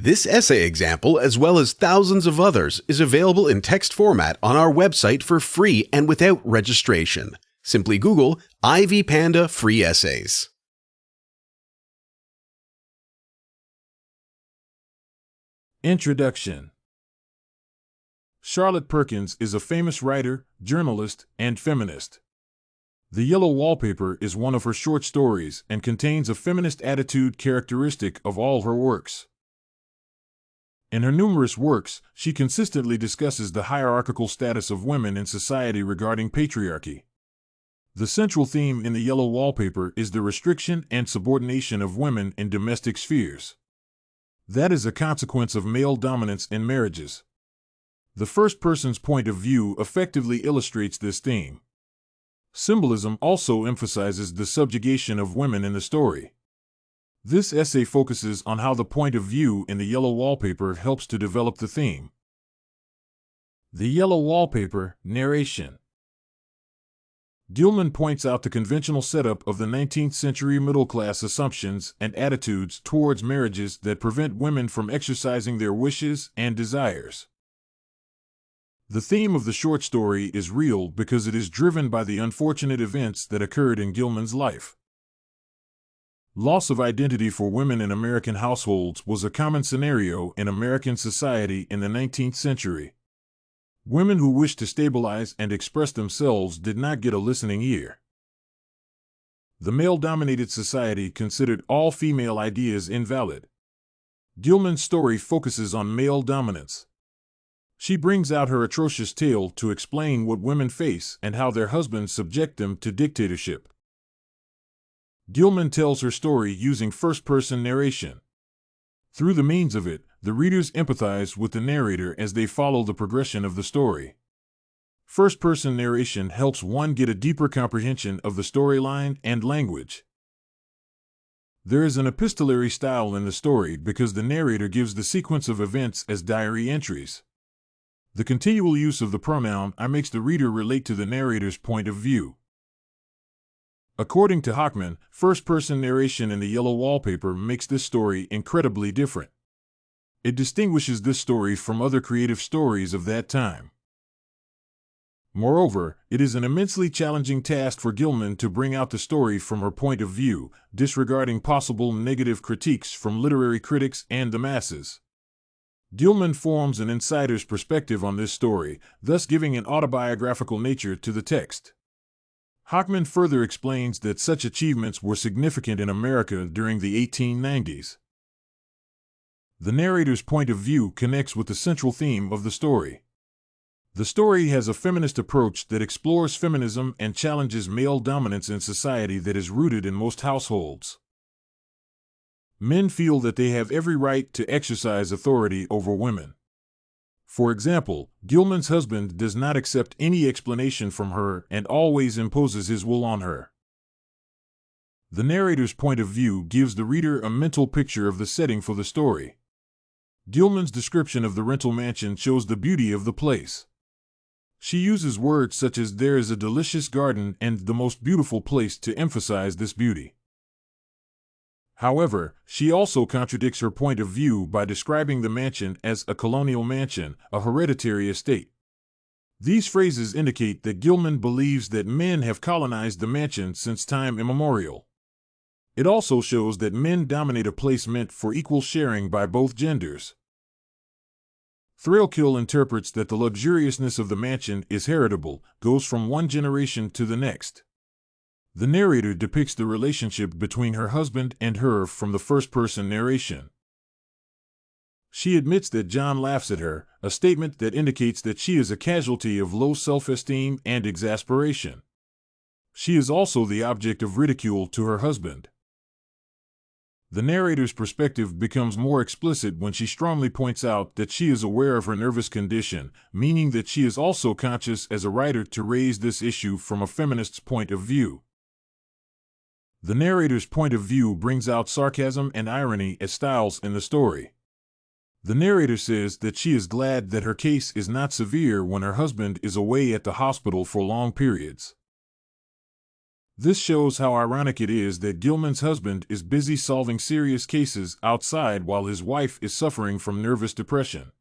This essay example, as well as thousands of others, is available in text format on our website for free and without registration. Simply Google Ivy Panda Free Essays. Introduction. Charlotte Perkins is a famous writer, journalist, and feminist. The Yellow Wallpaper is one of her short stories and contains a feminist attitude characteristic of all her works. In her numerous works, she consistently discusses the hierarchical status of women in society regarding patriarchy. The central theme in the Yellow Wallpaper is the restriction and subordination of women in domestic spheres. That is a consequence of male dominance in marriages. The first person's point of view effectively illustrates this theme. Symbolism also emphasizes the subjugation of women in the story. This essay focuses on how the point of view in the Yellow Wallpaper helps to develop the theme. The Yellow Wallpaper, narration. Gilman points out the conventional setup of the 19th century middle-class assumptions and attitudes towards marriages that prevent women from exercising their wishes and desires. The theme of the short story is real because it is driven by the unfortunate events that occurred in Gilman's life. Loss of identity for women in American households was a common scenario in American society in the 19th century. Women who wished to stabilize and express themselves did not get a listening ear. The male-dominated society considered all female ideas invalid. Gilman's story focuses on male dominance. She brings out her atrocious tale to explain what women face and how their husbands subject them to dictatorship. Gilman tells her story using first-person narration. Through the means of it, the readers empathize with the narrator as they follow the progression of the story. First-person narration helps one get a deeper comprehension of the storyline and language. There is an epistolary style in the story because the narrator gives the sequence of events as diary entries. The continual use of the pronoun I makes the reader relate to the narrator's point of view. According to Hochman, first-person narration in the Yellow Wallpaper makes this story incredibly different. It distinguishes this story from other creative stories of that time. Moreover, it is an immensely challenging task for Gilman to bring out the story from her point of view, disregarding possible negative critiques from literary critics and the masses. Gilman forms an insider's perspective on this story, thus giving an autobiographical nature to the text. Hochman further explains that such achievements were significant in America during the 1890s. The narrator's point of view connects with the central theme of the story. The story has a feminist approach that explores feminism and challenges male dominance in society that is rooted in most households. Men feel that they have every right to exercise authority over women. For example, Gilman's husband does not accept any explanation from her and always imposes his will on her. The narrator's point of view gives the reader a mental picture of the setting for the story. Gilman's description of the rental mansion shows the beauty of the place. She uses words such as "there is a delicious garden" and "the most beautiful place" to emphasize this beauty. However, she also contradicts her point of view by describing the mansion as a colonial mansion, a hereditary estate. These phrases indicate that Gilman believes that men have colonized the mansion since time immemorial. It also shows that men dominate a place meant for equal sharing by both genders. Thrailkill interprets that the luxuriousness of the mansion is heritable, goes from one generation to the next. The narrator depicts the relationship between her husband and her from the first-person narration. She admits that John laughs at her, a statement that indicates that she is a casualty of low self-esteem and exasperation. She is also the object of ridicule to her husband. The narrator's perspective becomes more explicit when she strongly points out that she is aware of her nervous condition, meaning that she is also conscious as a writer to raise this issue from a feminist's point of view. The narrator's point of view brings out sarcasm and irony as styles in the story. The narrator says that she is glad that her case is not severe when her husband is away at the hospital for long periods. This shows how ironic it is that Gilman's husband is busy solving serious cases outside while his wife is suffering from nervous depression.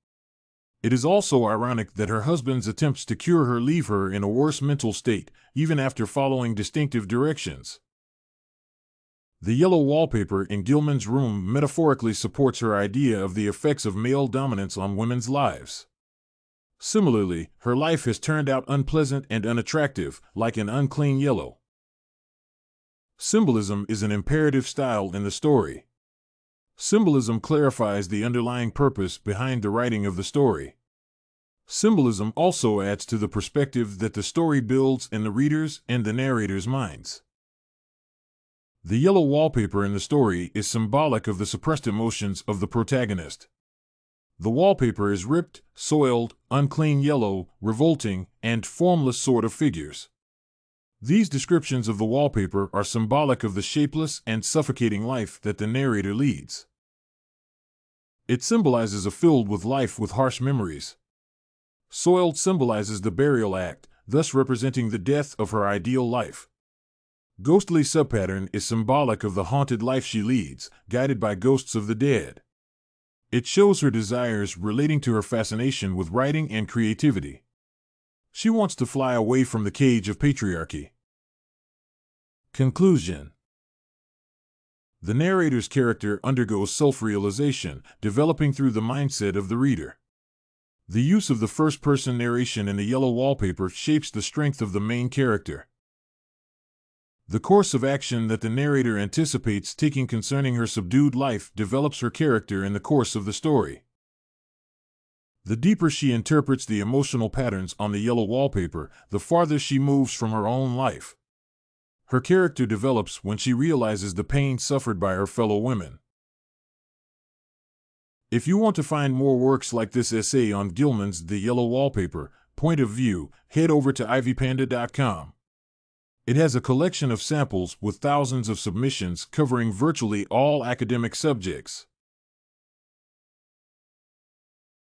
It is also ironic that her husband's attempts to cure her leave her in a worse mental state, even after following distinctive directions. The yellow wallpaper in Gilman's room metaphorically supports her idea of the effects of male dominance on women's lives. Similarly, her life has turned out unpleasant and unattractive, like an unclean yellow. Symbolism is an imperative style in the story. Symbolism clarifies the underlying purpose behind the writing of the story. Symbolism also adds to the perspective that the story builds in the reader's and the narrator's minds. The yellow wallpaper in the story is symbolic of the suppressed emotions of the protagonist. The wallpaper is ripped, soiled, unclean yellow, revolting, and formless sort of figures. These descriptions of the wallpaper are symbolic of the shapeless and suffocating life that the narrator leads. It symbolizes a filled with life with harsh memories. Soiled symbolizes the burial act, thus representing the death of her ideal life. Ghostly subpattern is symbolic of the haunted life she leads, guided by ghosts of the dead. It shows her desires relating to her fascination with writing and creativity. She wants to fly away from the cage of patriarchy. Conclusion. The narrator's character undergoes self-realization, developing through the mindset of the reader. The use of the first-person narration in the yellow wallpaper shapes the strength of the main character. The course of action that the narrator anticipates taking concerning her subdued life develops her character in the course of the story. The deeper she interprets the emotional patterns on the yellow wallpaper, the farther she moves from her own life. Her character develops when she realizes the pain suffered by her fellow women. If you want to find more works like this essay on Gilman's The Yellow Wallpaper, point of view, head over to ivypanda.com. It has a collection of samples with thousands of submissions covering virtually all academic subjects.